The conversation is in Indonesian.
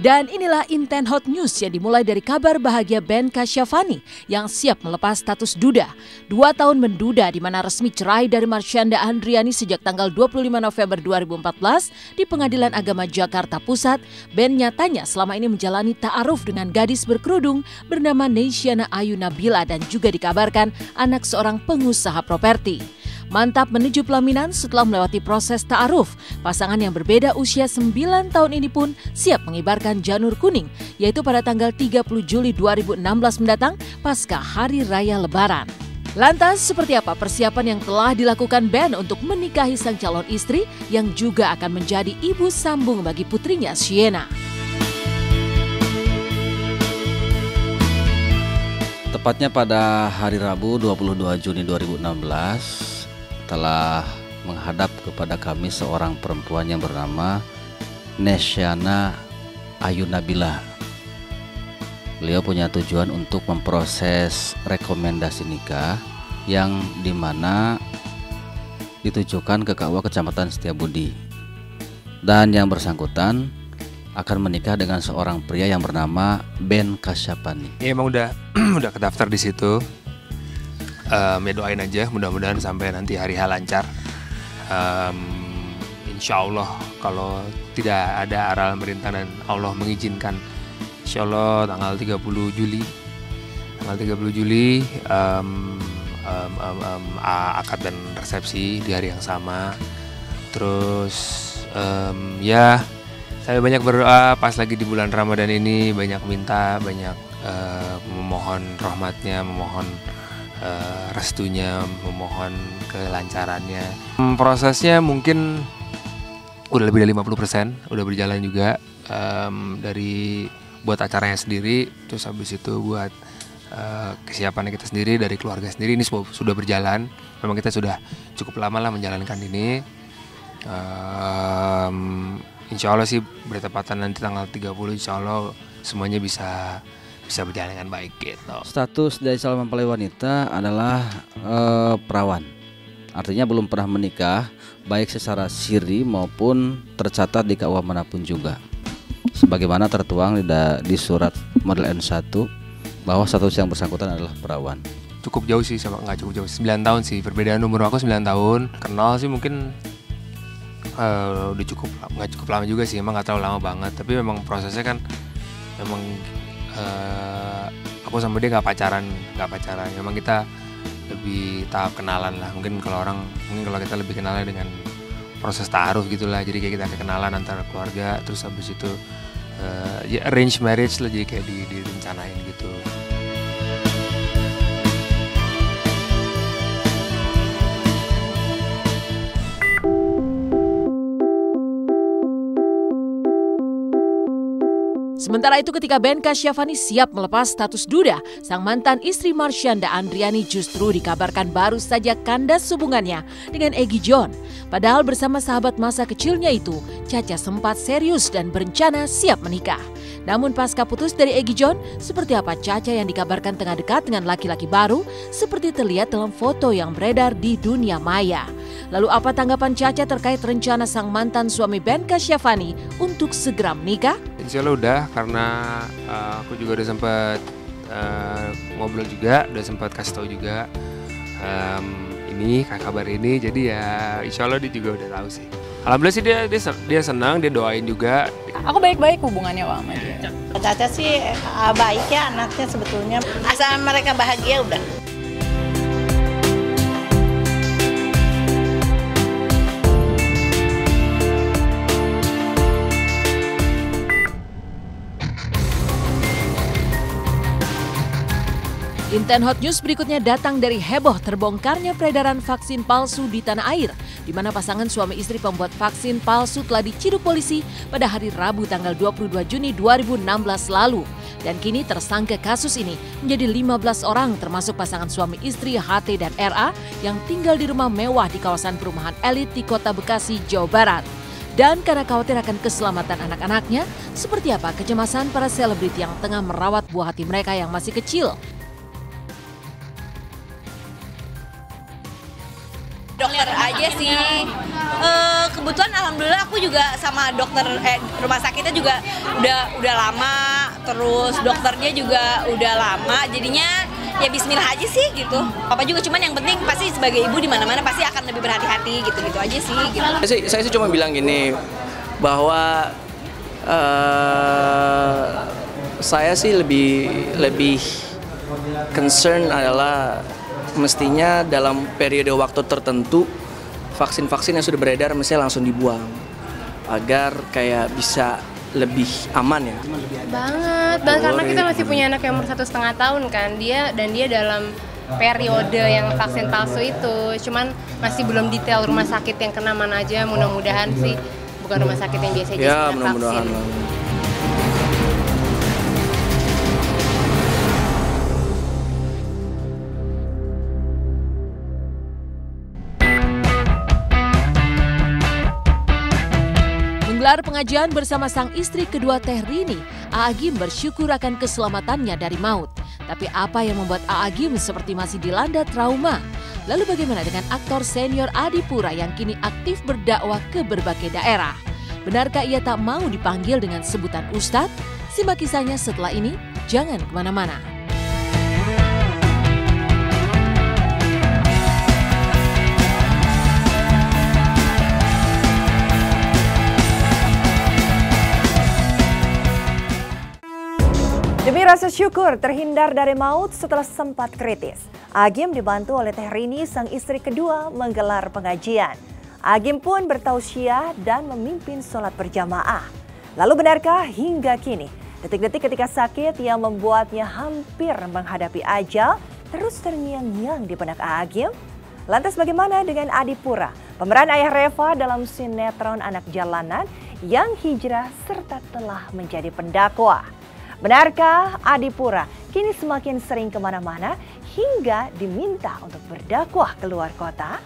Dan inilah Inten Hot News yang dimulai dari kabar bahagia Ben Kasyafani yang siap melepas status duda. 2 tahun menduda di mana resmi cerai dari Marsyanda Andriani sejak tanggal 25 November 2014 di Pengadilan Agama Jakarta Pusat. Ben nyatanya selama ini menjalani ta'aruf dengan gadis berkerudung bernama Neisyana Ayu Nabila dan juga dikabarkan anak seorang pengusaha properti. Mantap menuju pelaminan setelah melewati proses ta'aruf. Pasangan yang berbeda usia 9 tahun ini pun siap mengibarkan janur kuning, yaitu pada tanggal 30 Juli 2016 mendatang pasca Hari Raya Lebaran. Lantas, seperti apa persiapan yang telah dilakukan Ben untuk menikahi sang calon istri yang juga akan menjadi ibu sambung bagi putrinya Sienna? Tepatnya pada hari Rabu 22 Juni 2016 telah menghadap kepada kami seorang perempuan yang bernama Neisyana Ayu Nabila. Beliau punya tujuan untuk memproses rekomendasi nikah yang dimana ditujukan ke KUA Kecamatan Setiabudi. Dan yang bersangkutan akan menikah dengan seorang pria yang bernama Ben Kasyafani. Ya emang udah kedaftar di situ. Ya doain aja mudah-mudahan sampai nanti hari H lancar. Insya Allah kalau tidak ada aral merintah dan Allah mengizinkan, insya Allah tanggal 30 Juli akad dan resepsi di hari yang sama. Terus ya saya banyak berdoa pas lagi di bulan Ramadan ini, banyak minta, banyak memohon rahmatnya, memohon restunya, memohon kelancarannya. Prosesnya mungkin udah lebih dari 50%, udah berjalan juga, dari buat acaranya sendiri, terus habis itu buat kesiapannya kita sendiri, dari keluarga sendiri, ini sudah berjalan. Memang kita sudah cukup lama lah menjalankan ini. Insya Allah sih bertepatan nanti tanggal 30, insya Allah semuanya bisa berjalan dengan baik gitu. Status dari calon mempelai wanita adalah perawan. Artinya belum pernah menikah, baik secara siri maupun tercatat di KUA manapun juga. Sebagaimana tertuang di surat model N1 bahwa status yang bersangkutan adalah perawan. Cukup jauh sih, sama nggak cukup jauh, 9 tahun sih perbedaan umur aku 9 tahun. Kenal sih mungkin udah nggak cukup lama juga sih, emang nggak terlalu lama banget. Tapi memang prosesnya kan memang aku sama dia nggak pacaran, memang kita lebih tahap kenalan lah. Mungkin kalau kita lebih kenalnya dengan proses ta'aruf gitulah, jadi kayak kita kenalan antara keluarga, terus habis itu ya arrange marriage lah, jadi kayak direncanain gitu. Sementara itu ketika Ben Kasyafani siap melepas status duda, sang mantan istri Marsyanda Andriani justru dikabarkan baru saja kandas hubungannya dengan Egy John. Padahal bersama sahabat masa kecilnya itu, Caca sempat serius dan berencana siap menikah. Namun pasca putus dari Egy John, seperti apa Caca yang dikabarkan tengah dekat dengan laki-laki baru, seperti terlihat dalam foto yang beredar di dunia maya. Lalu apa tanggapan Caca terkait rencana sang mantan suami Ben Kasyafani untuk segera menikah? Insya Allah udah, karena aku juga udah sempat ngobrol juga, udah sempat kasih tahu juga ini kabar ini, jadi ya insya Allah dia juga udah tahu sih. Alhamdulillah sih dia senang, dia doain juga. Aku baik-baik hubungannya sama dia. Caca sih baik ya anaknya sebetulnya, asal mereka bahagia udah. Inten Hot News berikutnya datang dari heboh terbongkarnya peredaran vaksin palsu di tanah air, di mana pasangan suami istri pembuat vaksin palsu telah diciduk polisi pada hari Rabu tanggal 22 Juni 2016 lalu. Dan kini tersangka kasus ini menjadi 15 orang termasuk pasangan suami istri HT dan RA yang tinggal di rumah mewah di kawasan perumahan elit di Kota Bekasi, Jawa Barat. Dan karena khawatir akan keselamatan anak-anaknya, seperti apa kecemasan para selebriti yang tengah merawat buah hati mereka yang masih kecil. Dokter aja sih, kebetulan alhamdulillah aku juga sama dokter rumah sakitnya juga udah lama, terus dokternya juga udah lama, jadinya ya bismillah aja sih gitu. Apa juga, cuman yang penting pasti sebagai ibu di mana-mana pasti akan lebih berhati-hati gitu aja sih gitu. Saya sih cuma bilang gini bahwa saya sih lebih concern adalah mestinya dalam periode waktu tertentu vaksin-vaksin yang sudah beredar mestinya langsung dibuang agar kayak bisa lebih aman ya. Banget karena kita masih punya anak yang umur 1,5 tahun kan, dia dalam periode yang vaksin palsu itu, cuman masih belum detail rumah sakit yang kena mana aja, mudah-mudahan sih bukan rumah sakit yang biasa aja ya, vaksin. Mudah-mudahan. Menggelar pengajian bersama sang istri kedua Teh Rini, Agim bersyukur akan keselamatannya dari maut. Tapi apa yang membuat Agim seperti masih dilanda trauma? Lalu bagaimana dengan aktor senior Adipura yang kini aktif berdakwah ke berbagai daerah? Benarkah ia tak mau dipanggil dengan sebutan Ustadz? Simak kisahnya setelah ini, jangan kemana-mana. Demi rasa syukur terhindar dari maut setelah sempat kritis, Agim dibantu oleh Teh Rini, sang istri kedua, menggelar pengajian. Agim pun bertausiah dan memimpin sholat berjamaah. Lalu benarkah hingga kini, detik-detik ketika sakit yang membuatnya hampir menghadapi ajal terus terngiang-ngiang di benak Agim? Lantas bagaimana dengan Adipura, pemeran ayah Reva dalam sinetron Anak Jalanan yang hijrah serta telah menjadi pendakwah? Benarkah Adipura kini semakin sering kemana-mana hingga diminta untuk berdakwah keluar kota?